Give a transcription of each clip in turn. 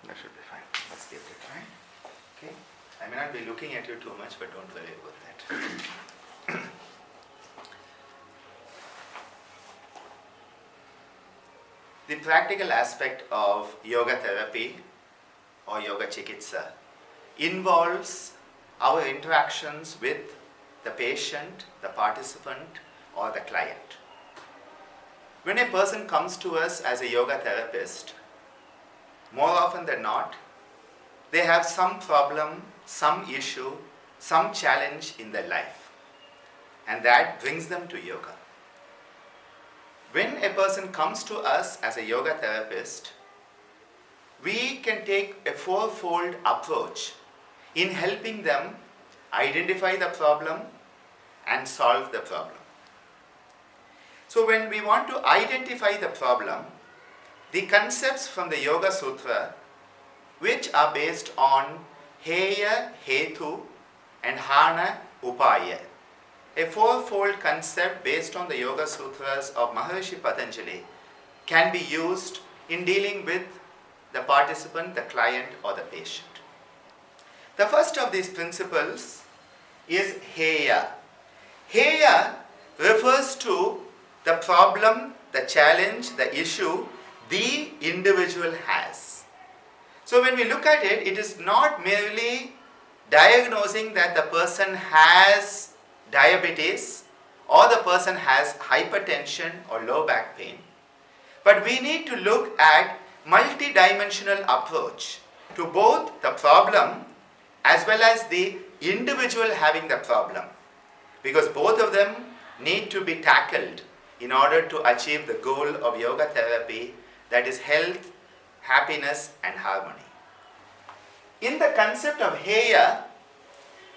That should be fine. Let's give it a try. Okay. I may not be looking at you too much, but don't worry about that. The practical aspect of yoga therapy or Yoga Chikitsa involves our interactions with the patient, the participant, or the client. When a person comes to us as a yoga therapist, more often than not, they have some problem, some issue, some challenge in their life, and that brings them to yoga. When a person comes to us as a yoga therapist, we can take a fourfold approach in helping them identify the problem and solve the problem. So when we want to identify the problem, the concepts from the Yoga Sutra, which are based on Heya, Hetu, and Hana, Upaya, a fourfold concept based on the Yoga Sutras of Maharishi Patanjali, can be used in dealing with the participant, the client, or the patient. The first of these principles is Heya. Heya refers to the problem, the challenge, the issue the individual has. So when we look at it, it is not merely diagnosing that the person has diabetes or the person has hypertension or low back pain, but we need to look at multi-dimensional approach to both the problem as well as the individual having the problem, because both of them need to be tackled in order to achieve the goal of yoga therapy, that is health, happiness, and harmony. In the concept of Heya,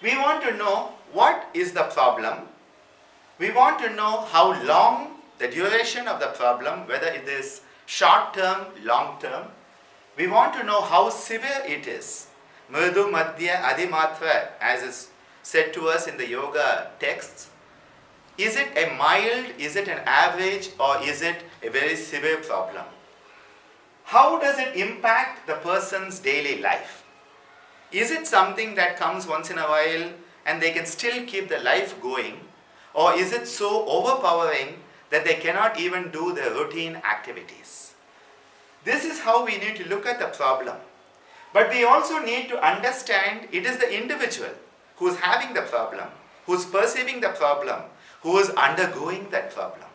we want to know what is the problem. We want to know how long the duration of the problem, whether it is short term, long term. We want to know how severe it is. Mridu, Madhya, Adimatra, as is said to us in the yoga texts. Is it a mild, is it an average, or is it a very severe problem? How does it impact the person's daily life? Is it something that comes once in a while and they can still keep the life going? Or is it so overpowering that they cannot even do their routine activities? This is how we need to look at the problem. But we also need to understand it is the individual who is having the problem, who is perceiving the problem, who is undergoing that problem.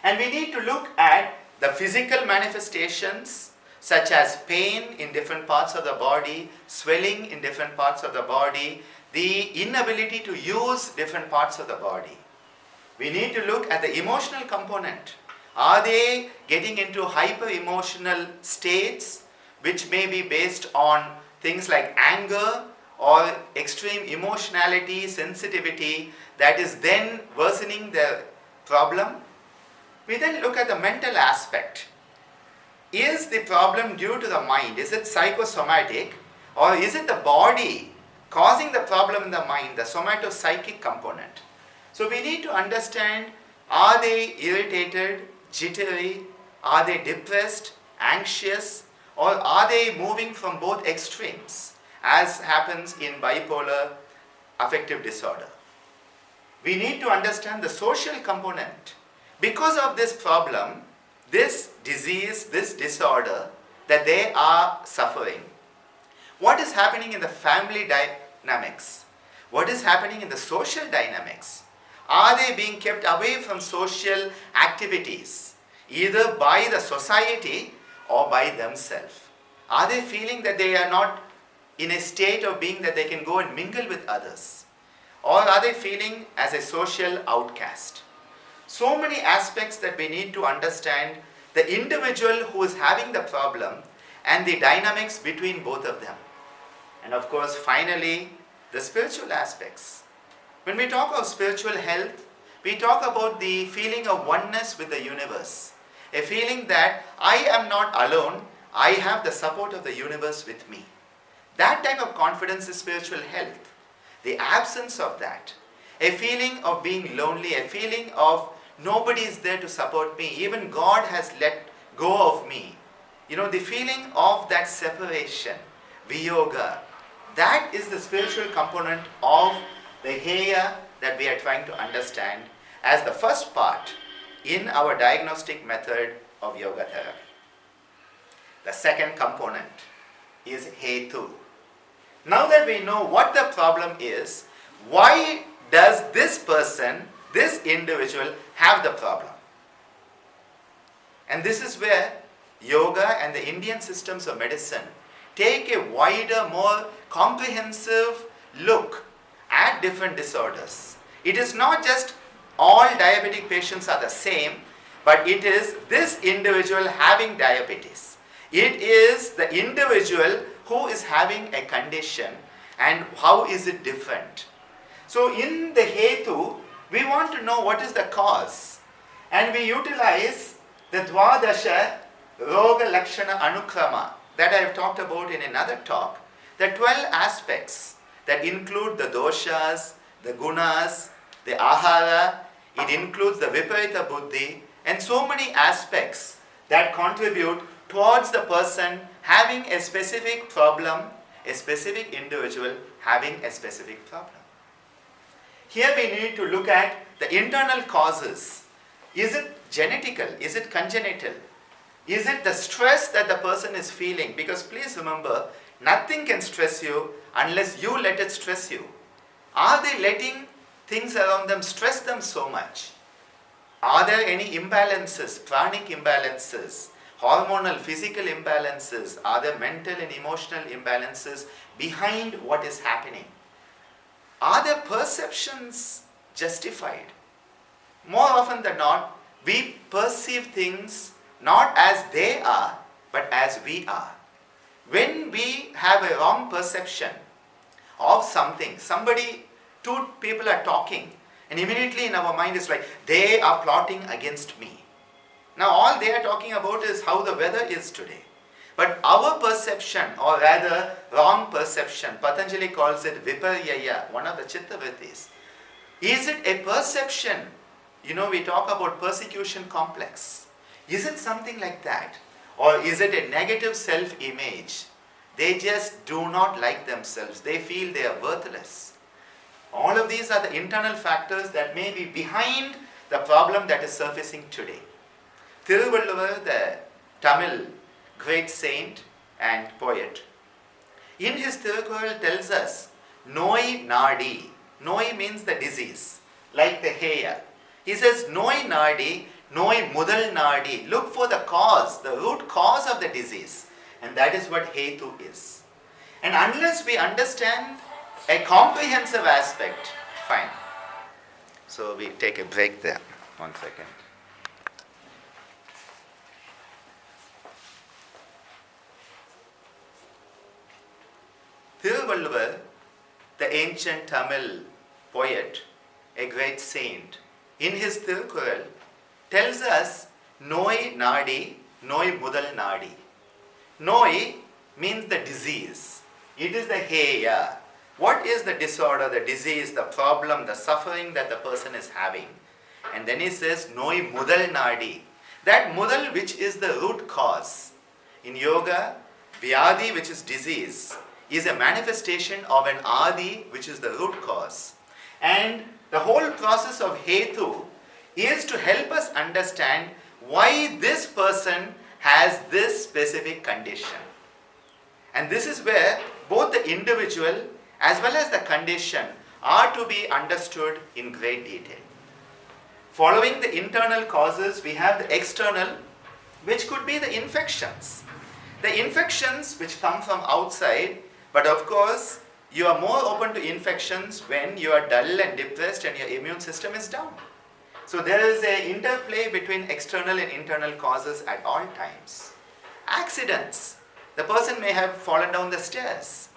And we need to look at the physical manifestations such as pain in different parts of the body, swelling in different parts of the body, the inability to use different parts of the body. We need to look at the emotional component. Are they getting into hyper-emotional states which may be based on things like anger or extreme emotionality, sensitivity that is then worsening their problem? We then look at the mental aspect. Is the problem due to the mind? Is it psychosomatic, or is it the body causing the problem in the mind, the somatopsychic component? So we need to understand, are they irritated, jittery, are they depressed, anxious, or are they moving from both extremes, as happens in bipolar affective disorder? We need to understand the social component. Because of this problem, this disease, this disorder that they are suffering, what is happening in the family dynamics? What is happening in the social dynamics? Are they being kept away from social activities, either by the society or by themselves? Are they feeling that they are not in a state of being that they can go and mingle with others? Or are they feeling as a social outcast? So many aspects that we need to understand the individual who is having the problem and the dynamics between both of them. And of course, finally, the spiritual aspects. When we talk of spiritual health, we talk about the feeling of oneness with the universe. A feeling that I am not alone, I have the support of the universe with me. That type of confidence is spiritual health. The absence of that, a feeling of being lonely, a feeling of nobody is there to support me, even God has let go of me. the feeling of that separation, viyoga, that is the spiritual component of the Heya that we are trying to understand as the first part in our diagnostic method of yoga therapy. The second component is Hetu. Now that we know what the problem is, why does this person, this individual, have the problem? And this is where yoga and the Indian systems of medicine take a wider, more comprehensive look at different disorders. It is not just all diabetic patients are the same, but it is this individual having diabetes. It is the individual who is having a condition and how is it different. So in the Hetu, we want to know what is the cause, and we utilize the Dvadasha Roga Lakshana Anukrama that I have talked about in another talk, the 12 aspects that include the doshas, the gunas, the ahara, it includes the viparita buddhi, and so many aspects that contribute towards the person having a specific problem, a specific individual having a specific problem. Here we need to look at the internal causes. Is it genetical? Is it congenital? Is it the stress that the person is feeling? Because please remember, nothing can stress you unless you let it stress you. Are they letting things around them stress them so much? Are there any imbalances, pranic imbalances, hormonal, physical imbalances? Are there mental and emotional imbalances behind what is happening? Are their perceptions justified? More often than not, we perceive things not as they are, but as we are. When we have a wrong perception of something, two people are talking, and immediately in our mind is like, they are plotting against me. Now all they are talking about is how the weather is today. But our perception, or rather wrong perception, Patanjali calls it viparyaya, one of the chitta vrittis. Is it a perception? We talk about persecution complex. Is it something like that? Or is it a negative self-image? They just do not like themselves. They feel they are worthless. All of these are the internal factors that may be behind the problem that is surfacing today. Thiruvalluvar, the Tamil great saint and poet, in his Thirukural tells us, Noi Nadi. Noi means the disease, like the Heya. He says, Noi Nadi, Noi Mudal Nadi. Look for the cause, the root cause of the disease. And that is what Hetu is. And unless we understand a comprehensive aspect, fine. So we take a break there. 1 second. Thiruvalluvar, the ancient Tamil poet, a great saint, in his Thirukural tells us Noi Nadi, Noi Mudal Nadi. Noi means the disease. It is the Heya. What is the disorder, the disease, the problem, the suffering that the person is having? And then he says Noi Mudal Nadi. That Mudal, which is the root cause. In yoga, Vyadi, which is disease, is a manifestation of an Adi, which is the root cause. And the whole process of Hetu is to help us understand why this person has this specific condition. And this is where both the individual as well as the condition are to be understood in great detail. Following the internal causes, we have the external, which could be the infections. The infections which come from outside, but of course, you are more open to infections when you are dull and depressed and your immune system is down. So there is an interplay between external and internal causes at all times. Accidents. The person may have fallen down the stairs.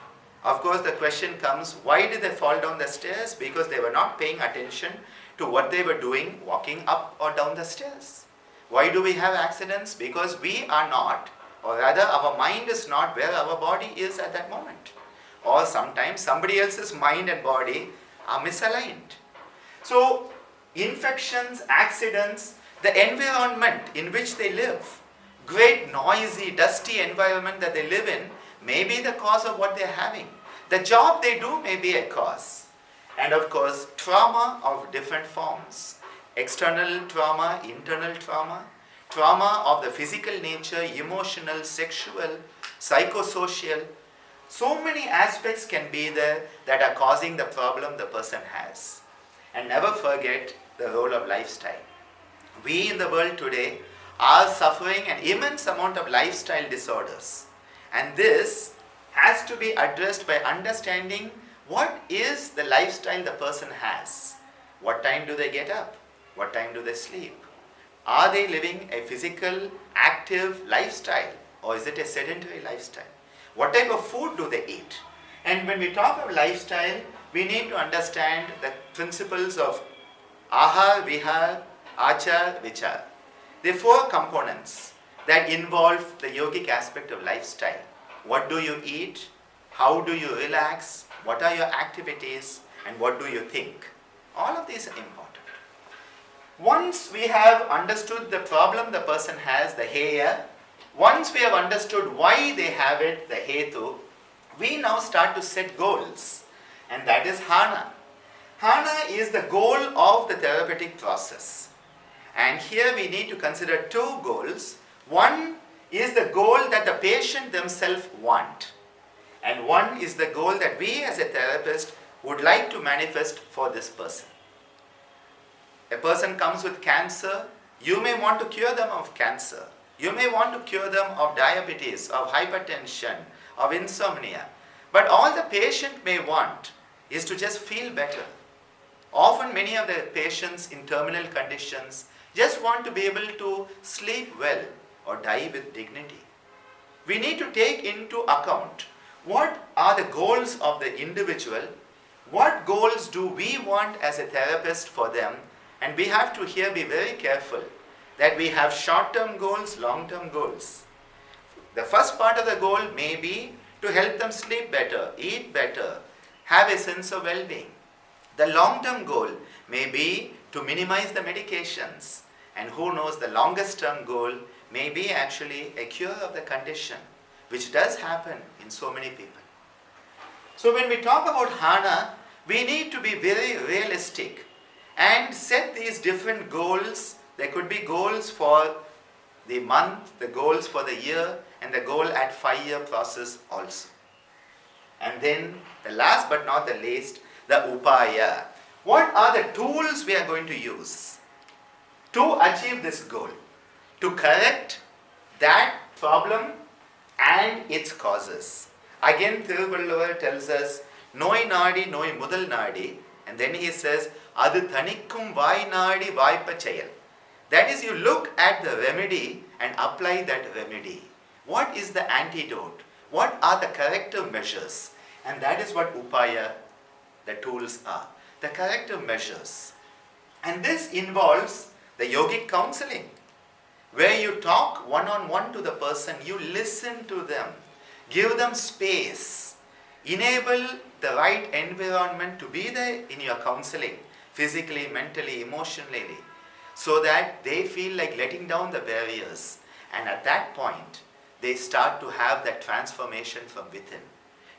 Of course, the question comes, why did they fall down the stairs? Because they were not paying attention to what they were doing, walking up or down the stairs. Why do we have accidents? Because we are not, or rather our mind is not where our body is at that moment. Or sometimes somebody else's mind and body are misaligned. So, infections, accidents, the environment in which they live, great noisy, dusty environment that they live in may be the cause of what they're having. The job they do may be a cause. And of course, trauma of different forms. External trauma, internal trauma, trauma of the physical nature, emotional, sexual, psychosocial. So many aspects can be there that are causing the problem the person has. And never forget the role of lifestyle. We in the world today are suffering an immense amount of lifestyle disorders. And this has to be addressed by understanding what is the lifestyle the person has. What time do they get up? What time do they sleep? Are they living a physical, active lifestyle, or is it a sedentary lifestyle? What type of food do they eat? And when we talk of lifestyle, we need to understand the principles of ahar, vihar, achar, vichar. There are 4 components that involve the yogic aspect of lifestyle. What do you eat? How do you relax? What are your activities? And what do you think? All of these are important. Once we have understood the problem the person has, the Heya, once we have understood why they have it, the Hetu, we now start to set goals. And that is Hana. Hana is the goal of the therapeutic process. And here we need to consider 2 goals. One is the goal that the patient themselves want. And one is the goal that we as a therapist would like to manifest for this person. A person comes with cancer, you may want to cure them of cancer. You may want to cure them of diabetes, of hypertension, of insomnia. But all the patient may want is to just feel better. Often many of the patients in terminal conditions just want to be able to sleep well or die with dignity. We need to take into account what are the goals of the individual, what goals do we want as a therapist for them, and we have to here be very careful that we have short-term goals, long-term goals. The first part of the goal may be to help them sleep better, eat better, have a sense of well-being. The long-term goal may be to minimize the medications, and who knows, the longest term goal may be actually a cure of the condition, which does happen in so many people. So when we talk about Hana, we need to be very realistic and set these different goals. There could be goals for the month, the goals for the year, and the goal at 5-year process also. And then the last but not the least, the Upaya. What are the tools we are going to use to achieve this goal? To correct that problem and its causes. Again, Thiruvalluvar tells us, Noi nadi, noi mudal nadi, and then he says, Adu thanikkum vai nadi vaipa chayal. That is, you look at the remedy and apply that remedy. What is the antidote? What are the corrective measures? And that is what Upaya, the tools are. The corrective measures. And this involves the yogic counseling, where you talk one-on-one to the person, you listen to them, give them space, enable the right environment to be there in your counseling, physically, mentally, emotionally, so that they feel like letting down the barriers. And at that point, they start to have that transformation from within.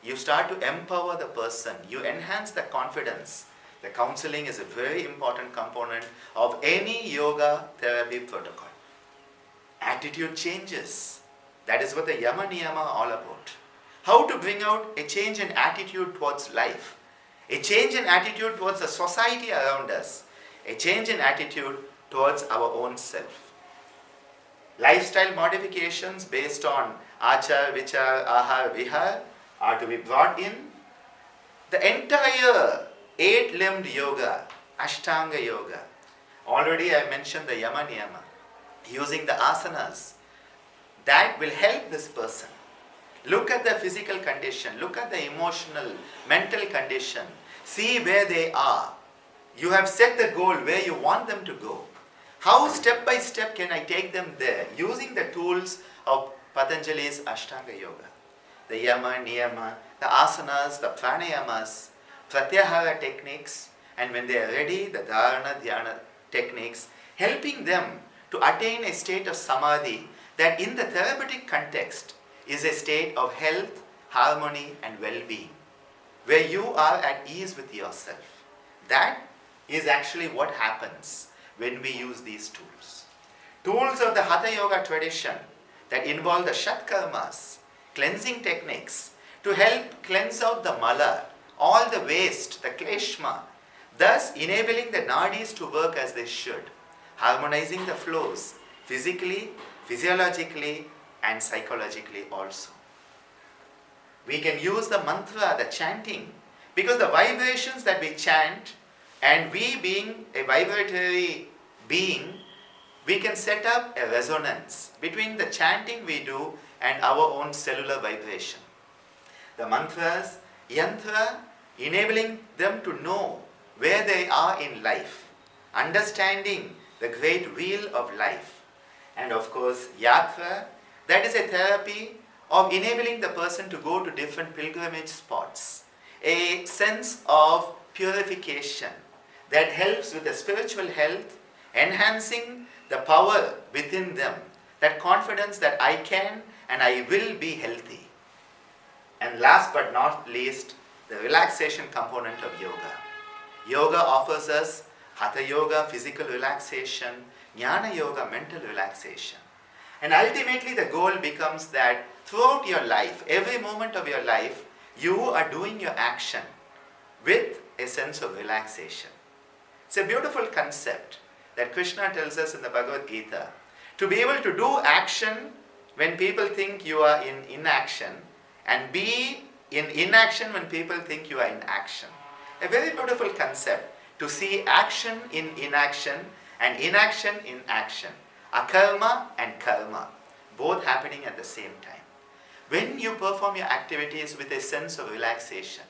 You start to empower the person, you enhance the confidence. The counseling is a very important component of any yoga therapy protocol. Attitude changes. That is what the Yama Niyama are all about. How to bring out a change in attitude towards life, a change in attitude towards the society around us, a change in attitude towards our own self. Lifestyle modifications based on achar, vichar, ahar, vihar are to be brought in. The entire 8-limbed yoga, Ashtanga yoga. Already I mentioned the Yama Niyama, using the asanas. That will help this person. Look at the physical condition, look at the emotional, mental condition. See where they are. You have set the goal where you want them to go. How step by step can I take them there? Using the tools of Patanjali's Ashtanga yoga. The Yama, Niyama, the asanas, the pranayamas, pratyahara techniques, and when they are ready, the dharana, dhyana techniques, helping them to attain a state of samadhi that in the therapeutic context is a state of health, harmony and well-being, where you are at ease with yourself. That is actually what happens when we use these tools. Tools of the Hatha Yoga tradition that involve the Shat Karmas, cleansing techniques, to help cleanse out the mala, all the waste, the kleshma, thus enabling the nadis to work as they should, harmonizing the flows physically, physiologically and psychologically also. We can use the mantra, the chanting, because the vibrations that we chant, and we being a vibratory being, we can set up a resonance between the chanting we do and our own cellular vibration. The mantras, yantra, enabling them to know where they are in life, understanding the great wheel of life. And of course, yatra, that is a therapy of enabling the person to go to different pilgrimage spots, a sense of purification that helps with the spiritual health, enhancing the power within them, that confidence that I can and I will be healthy. And last but not least, the relaxation component of yoga. Yoga offers us Hatha Yoga, physical relaxation, Jnana Yoga, mental relaxation. And ultimately the goal becomes that throughout your life, every moment of your life, you are doing your action with a sense of relaxation. It's a beautiful concept that Krishna tells us in the Bhagavad Gita. To be able to do action when people think you are in inaction, and be in inaction when people think you are in action. A very beautiful concept to see action in inaction and inaction in action. Akarma and karma, both happening at the same time. When you perform your activities with a sense of relaxation,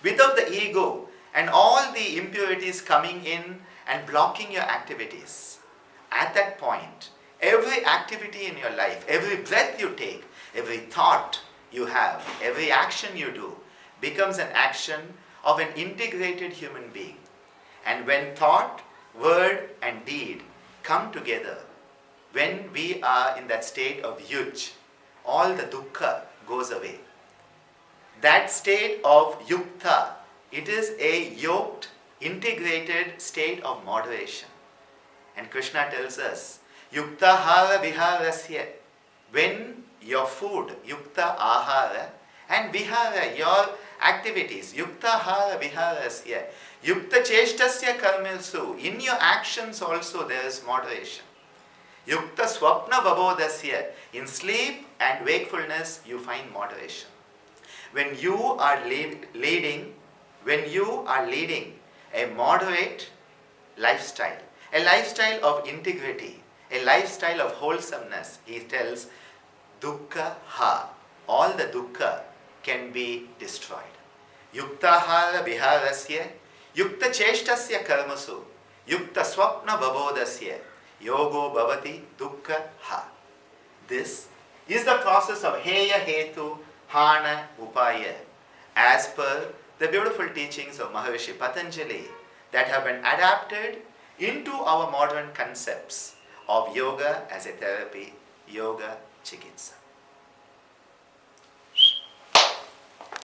without the ego and all the impurities coming in and blocking your activities, at that point, every activity in your life, every breath you take, every thought you have, every action you do, becomes an action of an integrated human being. And when thought, word and deed come together, when we are in that state of yuj, all the dukkha goes away. That state of yukta, it is a yoked, integrated state of moderation. And Krishna tells us, yukta hara viharasya, when your food, yukta ahara, and vihara, your activities, yukta hara viharasya, yukta cheshtasya karmasu, in your actions also there is moderation. Yukta swapna vabodasya, in sleep and wakefulness you find moderation. When you are leading a moderate lifestyle, a lifestyle of integrity, a lifestyle of wholesomeness, he tells, dukkha ha, all the dukkha can be destroyed. Yukta hara viharasya, yukta cheshtasya karmasu, yukta swapna vabodasya, yogo bhavati dukkha ha. This is the process of Heya, Hetu, Hana, Upaya, as per the beautiful teachings of Maharishi Patanjali that have been adapted into our modern concepts of yoga as a therapy, Yoga Chikitsa.